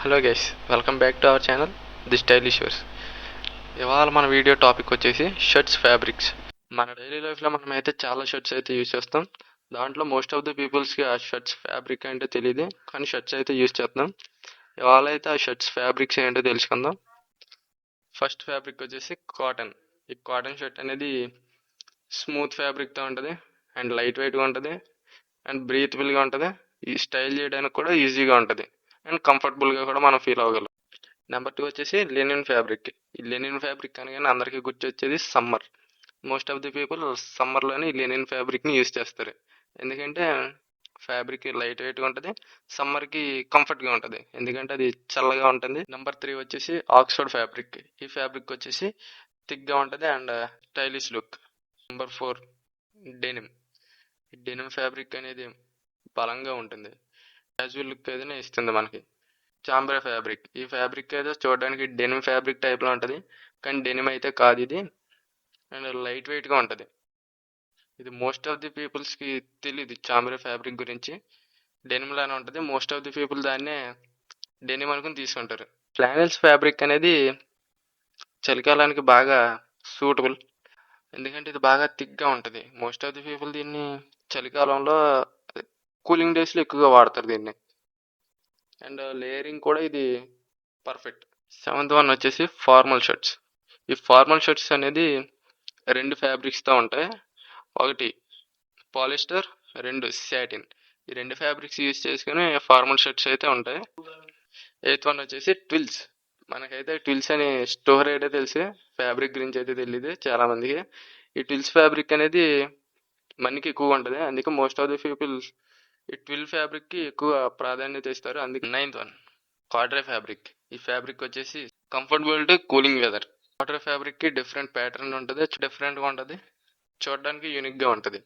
Hello guys, welcome back to our channel the stylish shows. ఇవాళ మన video topic వచ్చేసి shirts fabrics. మన daily లైఫ్లో మనం అయితే చాలా షర్ట్స్ అయితే యూజ్ చేస్తాం. దాంట్లో మోస్ట్ ఆఫ్ ది పీపుల్స్కి ఆ షర్ట్స్ ఫ్యాబ్రిక్ అంటే తెలియదు, కానీ షర్ట్స్ అయితే యూజ్ చేస్తున్నాం. ఇవాళ అయితే ఆ షర్ట్స్ ఫ్యాబ్రిక్స్ ఏంటో తెలుసుకుందాం. ఫస్ట్ ఫ్యాబ్రిక్ వచ్చేసి కాటన్. ఈ కాటన్ షర్ట్ అనేది స్మూత్ ఫ్యాబ్రిక్తో ఉంటుంది అండ్ లైట్ వెయిట్గా ఉంటుంది అండ్ బ్రీతబుల్గా ఉంటుంది. ఈ స్టైల్ చేయడానికి కూడా ఈజీగా ఉంటుంది అండ్ కంఫర్టబుల్గా కూడా మనం ఫీల్ అవ్వగలం. నెంబర్ 2 వచ్చేసి లెనిన్ ఫ్యాబ్రిక్. ఈ లెనిన్ ఫ్యాబ్రిక్ అనగానే అందరికీ గుర్తొచ్చేది summer. Most of the people సమ్మర్లోనే ఈ లెనిన్ ఫ్యాబ్రిక్ని యూజ్ చేస్తారు. ఎందుకంటే ఫ్యాబ్రిక్ లైట్ వెయిట్గా ఉంటుంది, సమ్మర్కి కంఫర్ట్గా ఉంటుంది, ఎందుకంటే అది చల్లగా ఉంటుంది. నెంబర్ 3 వచ్చేసి ఆక్స్ఫర్డ్ ఫ్యాబ్రిక్. ఈ ఫ్యాబ్రిక్ వచ్చేసి థిక్గా ఉంటుంది and stylish look. Number 4 denim. ఈ డెనిమ్ ఫ్యాబ్రిక్ అనేది బలంగా ఉంటుంది, క్యాజువల్ లుక్ ఏదైనా ఇస్తుంది మనకి. చాంబ్రా ఫ్యాబ్రిక్. ఈ ఫ్యాబ్రిక్ అయితే చూడడానికి డెనిమ్ ఫ్యాబ్రిక్ టైప్లో ఉంటుంది, కానీ డెనిమ్ అయితే కాదు ఇది, అండ్ లైట్ వెయిట్గా ఉంటుంది. ఇది మోస్ట్ ఆఫ్ ది పీపుల్స్కి తెలియదు చాంబ్రా ఫ్యాబ్రిక్ గురించి. డెనిమ్ లానే ఉంటుంది, మోస్ట్ ఆఫ్ ది పీపుల్ దాన్నే డెనిమ్ అనుకుని తీసుకుంటారు. ఫ్లానెల్స్ ఫ్యాబ్రిక్ అనేది చలికాలానికి బాగా సూటబుల్, ఎందుకంటే ఇది బాగా థిక్గా ఉంటుంది. మోస్ట్ ఆఫ్ ది పీపుల్ దీన్ని చలికాలంలో కూలింగ్ డేస్లో ఎక్కువగా వాడతారు దీన్ని, అండ్ లేయరింగ్ కూడా ఇది పర్ఫెక్ట్. 7th వన్ వచ్చేసి ఫార్మల్ షర్ట్స్. ఈ ఫార్మల్ షర్ట్స్ అనేది 2 ఫ్యాబ్రిక్స్తో ఉంటాయి. ఒకటి పాలిస్టర్, 2 శాటిన్. ఈ 2 ఫ్యాబ్రిక్స్ యూజ్ చేసుకుని ఫార్మల్ షర్ట్స్ అయితే ఉంటాయి. 8th వన్ వచ్చేసి ట్విల్స్. మనకైతే ట్విల్స్ అనే స్టోర్ అయితే తెలుసు, ఫ్యాబ్రిక్ గురించి అయితే తెలియదు చాలా మందికి. ఈ ట్విల్స్ ఫ్యాబ్రిక్ అనేది మనకి ఎక్కువ ఉంటుంది, అందుకే మోస్ట్ ఆఫ్ ది పీపుల్ ఈ ట్విల్ ఫ్యాబ్రిక్కి ఎక్కువ ప్రాధాన్యత ఇస్తారు. అందుకే 9th వన్ కార్డ్రే ఫ్యాబ్రిక్. ఈ ఫ్యాబ్రిక్ వచ్చేసి comfortable to cooling weather. Corduroy ఫ్యాబ్రిక్కి డిఫరెంట్ ప్యాటర్న్ ఉంటుంది, డిఫరెంట్గా ఉంటుంది, చూడడానికి యూనిక్గా ఉంటుంది.